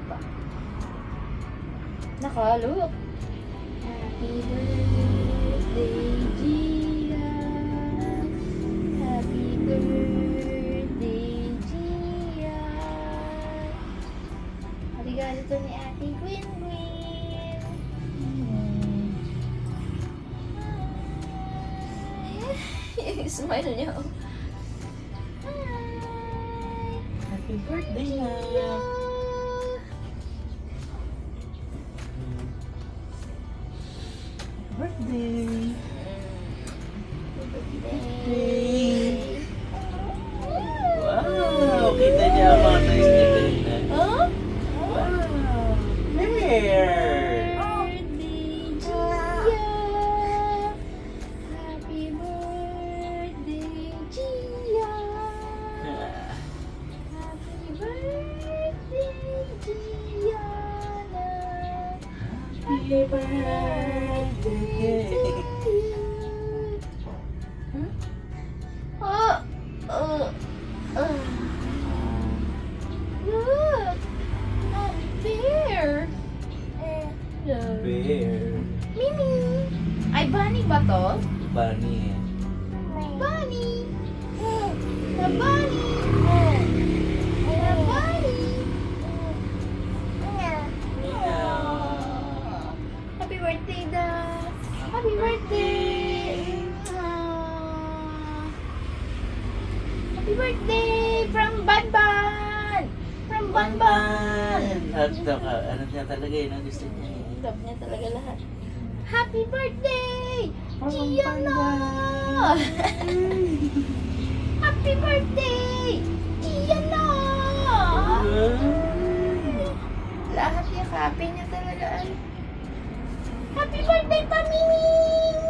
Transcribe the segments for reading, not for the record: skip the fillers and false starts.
pa. Naka, look. Happy birthday, Gia. Happy birthday, Gia. Regalo to ni Ate Gwen Gwen. Yung smile niya. Happy birthday na! Birthday! Birthday! Wow! Kita niya ang mga nice na ganyan. Oh? Wow! There! Birthday, Gia. Happy birthday, Gia. Happy birthday, Gianna. Happy birthday! Hmm? Oh, look, a bear. Look. Bear! Mimi. Ay, bunny ba to? Bunny. Bunny. The bunny. The bunny. Happy birthday, Dad. Happy birthday. Happy birthday from Banban. From Banban. At ano niya talaga yun ang gusto niya. Love niya talaga lahat. Happy birthday, From Gianna. Happy birthday, Gianna. Lahat yakapin niya talaga. Happy birthday, Pamiming!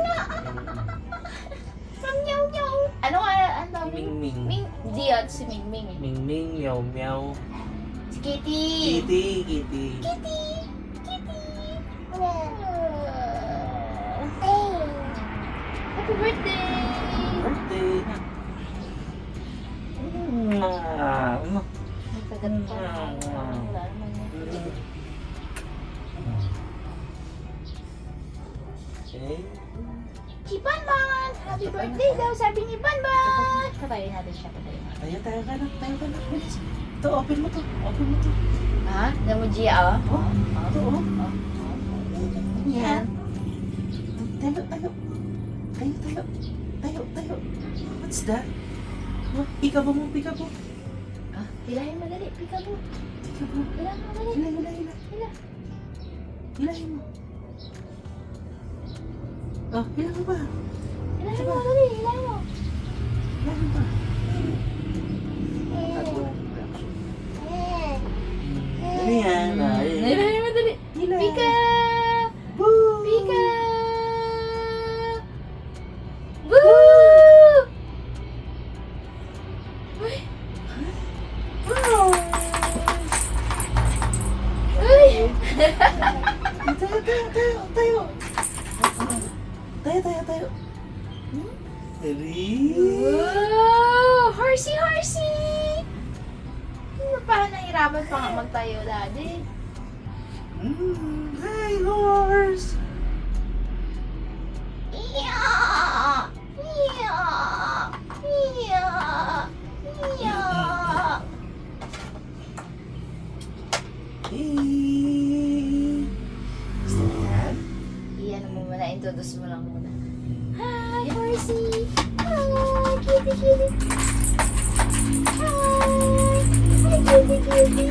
From Nyaw Nyaw. Ano nga, ano tawag? Ming-ming. Ming, di at si Ming Ming eh. Ming-ming, meow-meow. Si Kitty. Kitty, kitty. Kitty. Kitty. Happy birthday. Birthday. May tagat pa. Wala naman yun. Okay. Si Banban! Happy birthday daw, sabi ni Banban! Katayin natin siya, katayin natin. Tayo ka na, tayo ka na. Bilis. Ito, open mo to. Open mo to. Ha? Namuji ah? Oh, ito, oh. Yan. Tayo, tayo. Tayo, tayo. Tayo, tayo. What's that? Oh, pikabo mo, pikabo. Ah, hilahin madali, pikabo. Pikabo. Hilahin madali. Hila. Hila. Hilahin mo. Oh, hila mo ba? Hilahin mo madali, hilahin mo. Hilahin ba? Ano yan? Hilahin madali. Hila. Pika! Boo! Pika! Boo! Uy! Wow! Uy! Tayo, tayo, tayo, tayo. Tayo, tayo, tayo. Three. Wow! Horsey, horsey! Parang nahirapan pa nga magtayo, Daddy. Hi, horse. Iya! Iya! Iya! Iya! Hey. Gusto mo yan? Iyan mo muna, introduce mo lang muna. Hi, horsey! Hi, kitty, kitty! Hi! Hi, kitty, kitty!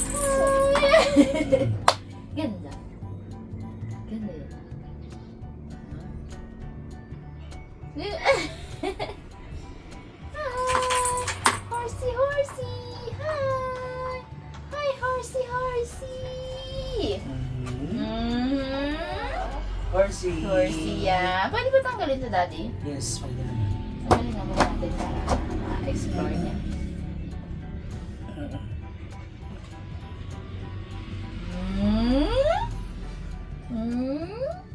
Hi! Ganda. Ganda yun. Hi! Horsey, horsey! Hi! Hi, horsey, horsey! Horsey. Horsey yan. Pwede ba tanggalin to, Daddy? Yes, pwede naman. Tanggalin nga muna natin para ma-explore niya.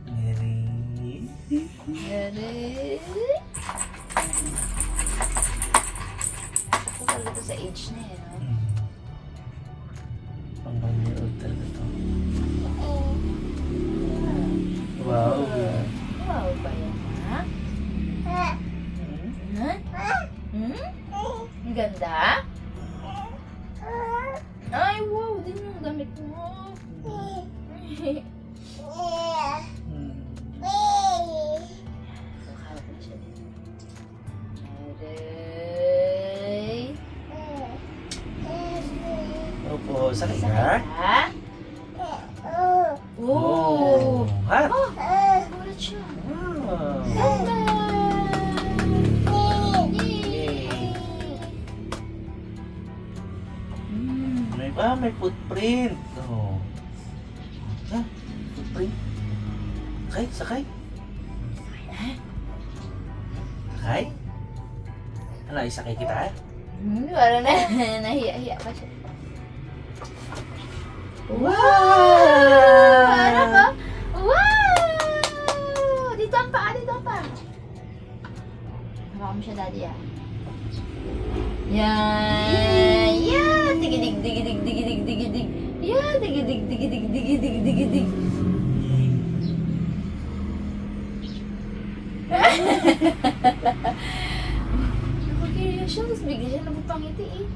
Mary. Ready? Ito talaga to sa age na eh, no? 1 year old talaga to. Wow. Wow ba yan, ha? Ha? Ang ganda? Ay, wow, din yung damit mo. Aray. Opo, sakay ka? Sakay ka? Oh! Ha? Oh! Gulat siya. Wow. Ganda! May footprint. Oh. Ha? Footprint? Sakay, sakay. Sakay? Ano, isakay kita? Parang nahiya-hiya pa siya. Wow! Ano ba? Wow! Dito ang paa, dito ang paa. Hawakan mo siya, daddy, ah. Yan! Yan! Digidig, digidig, digidig, digidig. Yan! Digidig, digidig, digidig, digidig. Nakakiriya siya, tapos bigla siya nabupangiti eh.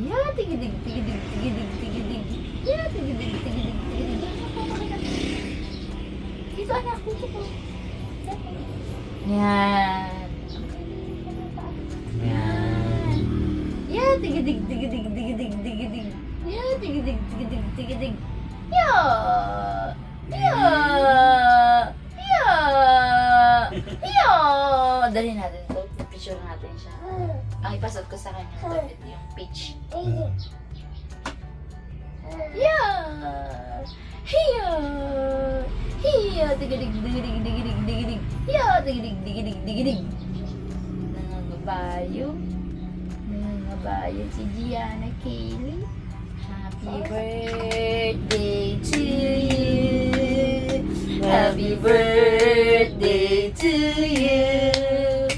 Yan! Digidig, digidig, digidig, digidig. Yan! Digidig, digidig, digidig. Yan! Napapakita. Dito anak, dito ko. Yan! Yan! Yan! Digidig, digidig, digidig, digidig. Yan! Digidig, digidig, digidig. Yan! Yan! Yan! Yan! Dali natin ito. Picture natin siya. Ang ipasot ko sa kanya damit yung peach. Yeah! Hiya! Hiya! Digidig, digidig, digidig, digidig. Hiya! Digidig, digidig, digidig. Nangangabayo. Nangangabayo si Gianna Kaylee. Happy birthday to you. Happy birthday to you.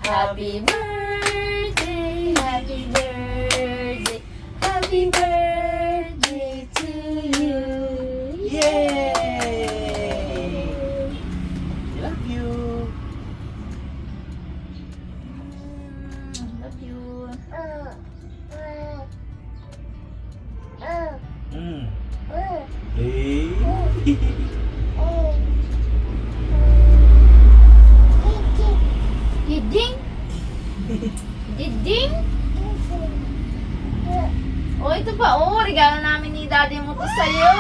Happy birthday, happy birthday, happy birthday to you. Yay! Love you. Love you. Hey. Diding? Diding? Oh, ito pa. Oh, regalo namin ni daddy mo to sa'yo.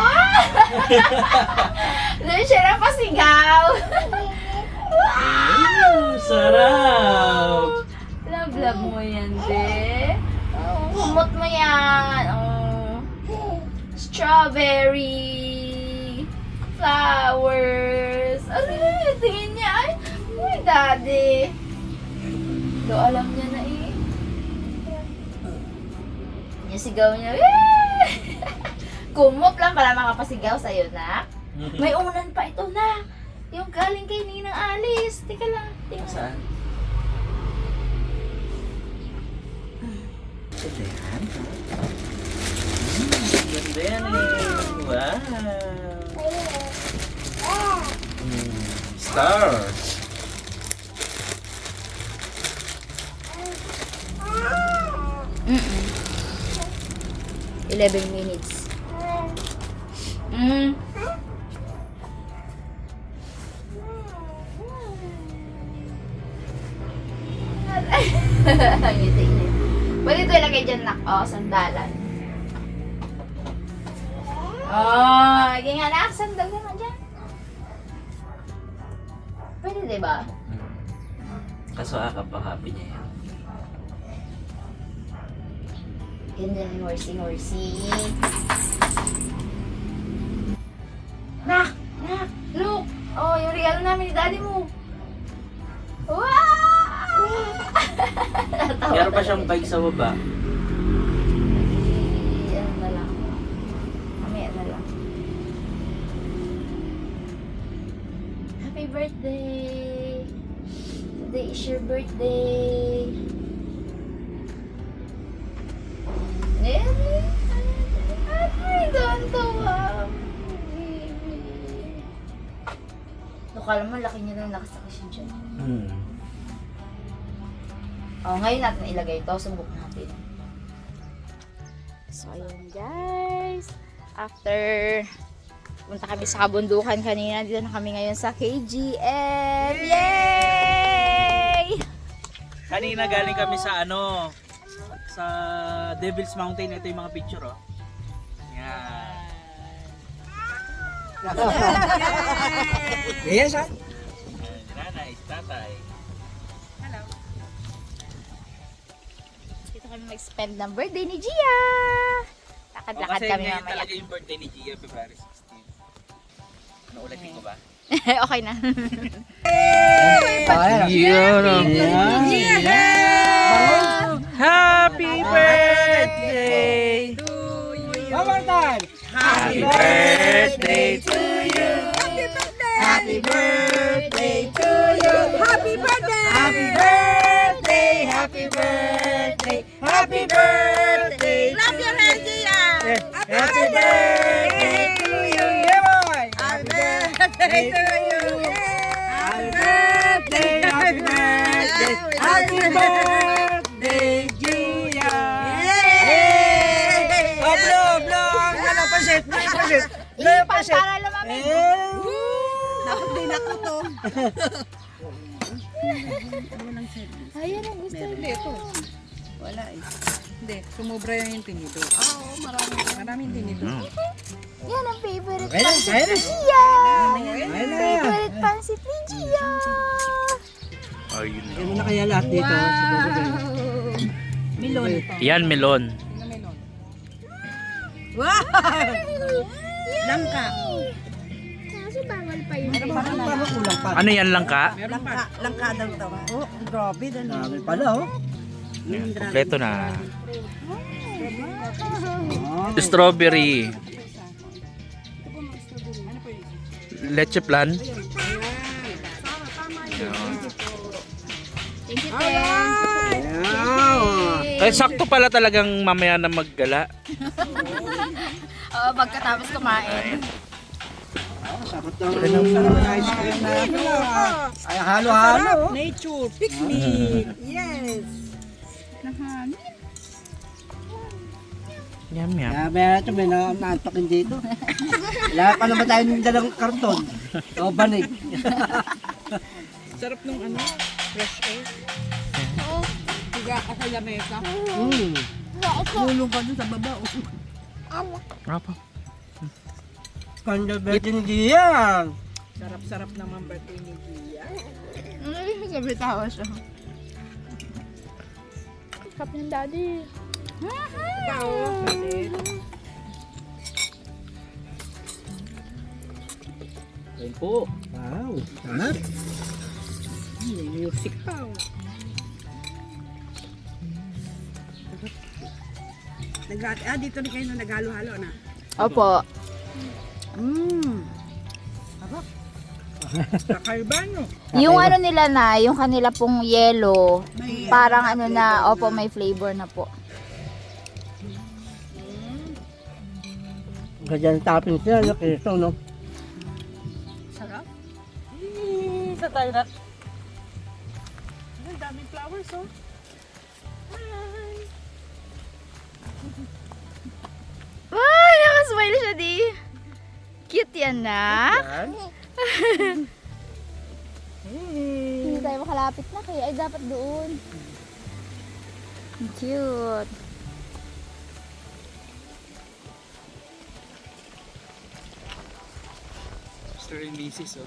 Doon siya na pasigaw. Sarap! Love mo yan, be. Oh, kumot mo yan. Oh. Strawberry. Flowers. Ano yun? Tingin niya. Ay, uy, daddy. Do, alam niya na eh. Yung sigaw niya. Kumot lang para makapasigaw sa'yo, na. May unan pa ito, na. Yung galing kay Ninang Alice. Teka lang. Tingnan. Saan? Ganda yan. Ganda yan eh. Wow. Stars. Mm-mm. 11 minutes. Ang ngiti-ngiti. Pwede ito ilagay dyan, nak. Oh, sandalan. Oh, lagi nga, nak. Sandal ka nga dyan. Pwede, diba? Kaso happy niya yan. Ganda yung horsey. Nak! Nak! Look! Oh, yung regalo namin ni daddy mo. Wow! Meron pa siyang bike sa baba. Ano na lang. Mamaya na lang. Happy birthday! Today is your birthday. Happy kala mo, laki niya na nakasaka siya dyan. Hmm. Oh, ngayon natin ilagay ito. Subok natin. So, ayun guys. After punta kami sa kabundukan kanina, dito na kami ngayon sa KGF. Yay! Kanina galing kami sa sa Devil's Mountain. Ito yung mga picture, oh. Yan. Yes, ha? Nanay, tatay. Dito kami mag-spend ng birthday ni Gia. Lakad-lakad Kasi kami ngayon mamaya. talaga yung birthday ni Gia, February 16. Ano, ulatin ko ba? Okay na. Happy birthday to you! Happy birthday to you! Happy birthday to you! Happy birthday! Happy birthday! Happy birthday! Happy birthday! Clap your hands, Gia! Happy birthday to you! Yeah, boy! Happy birthday to you! Happy birthday! Happy birthday! Happy birthday, Gia! Yay! Oh, blow! Ano, pasit! Pasit! Para lumamig. Dapat din ako to. Ayan ang gusto Hindi, ito. Wala eh. Hindi, sumobra yung tinidor. Oo, maraming tinidor. Yan ang favorite Ayun, pansit ayun. ni Gia. Ayun na. Favorite pansit ni Gia. Ayun Ano na kaya lahat dito? Milon ito. Yan, melon. Tingnan melon. Wow! Langka. Kaso bawal pa yun. Parang kulang pa. Ano yan lang ka? Langka daw ito. Oh, grabe. Dami pala, oh. Kompleto na. Strawberry. Leche plan. Thank you, Ten. Ay, sakto pala talagang mamaya na maggala. Oo, pagkatapos kumain. Sarap ng ice cream na. Ay, halo-halo. Nature, picnic. Yes. Yum, yum. Kaya meron ito, may naantokin dito. Wala pa naman tayo ng dalang karton. O, banig. Sarap nung fresh air. Higa ka sa lamesa. Tulong ka dun sa baba. Apa? Kanda betin diyan. Sarap-sarap naman birthday ni Gia. Ano sabi tawa siya? Cup ng daddy. Ikaw, Balik. Ayun po. Wow, sarap. May music pa. Dito rin kayo na naghalo-halo na. Opo. Kakaiba no? Yung ano nila na, yung kanila pong yellow, parang ano na, opo, may flavor na po. Ganyan topping siya, no? Keso, no? Sarap. Sa tayo na. Ang daming flowers oh. Ay, nakasmile siya di. Cute yan na. Hindi tayo makalapit na, kaya ay dapat doon. Cute. Mr. and Mrs. Oh.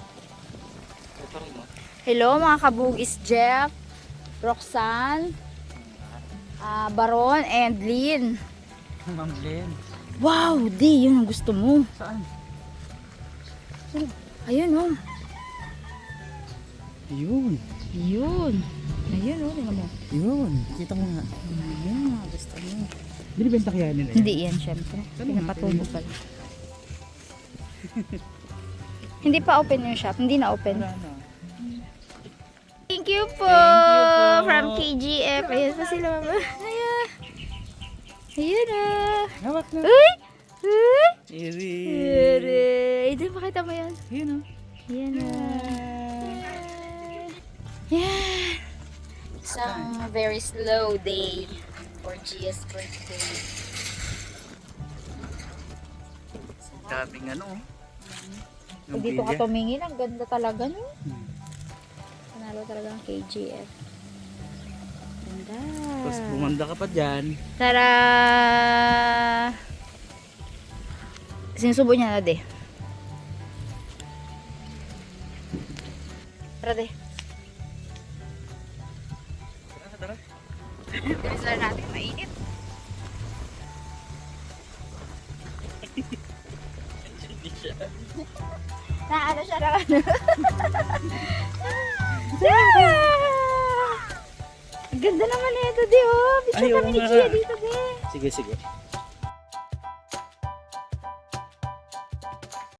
Ito rin mo. Hello mga kabugis, Jeff, Roxanne, Baron, and Lynn. Ma'am Len. Wow, di, yun ang gusto mo. Saan? Ayun oh. Yun. Yun. Ayun oh, tingnan mo. Yun. Kita mo nga. Ayun, gusto mo. Binibenta kaya nila Hindi yan, syempre. Pinapatubo pala. Hindi pa open yung shop. Hindi na open. Thank you po. From KGF. Ayan pa sila, mama. Ayan. Ayan ah. Hawak na. Uy! Uy! Iri. Ayan. Ito, pakita mo yan. Yun oh. Ayan ah. A very slow day for Gia's birthday. Daming ano. Pag dito ka tumingin, ang ganda talaga no. Panalo talaga ang KGF. Ganda. Tapos bumanda ka pa dyan. Tara! Sinusubo niya na, de. Tara, de. Tara. Bilis lang natin, mainit. Naano siya na ano. Ang ganda naman nito, de, oh. Picture Ay, oo kami ni nga. Gia dito, de. Sige.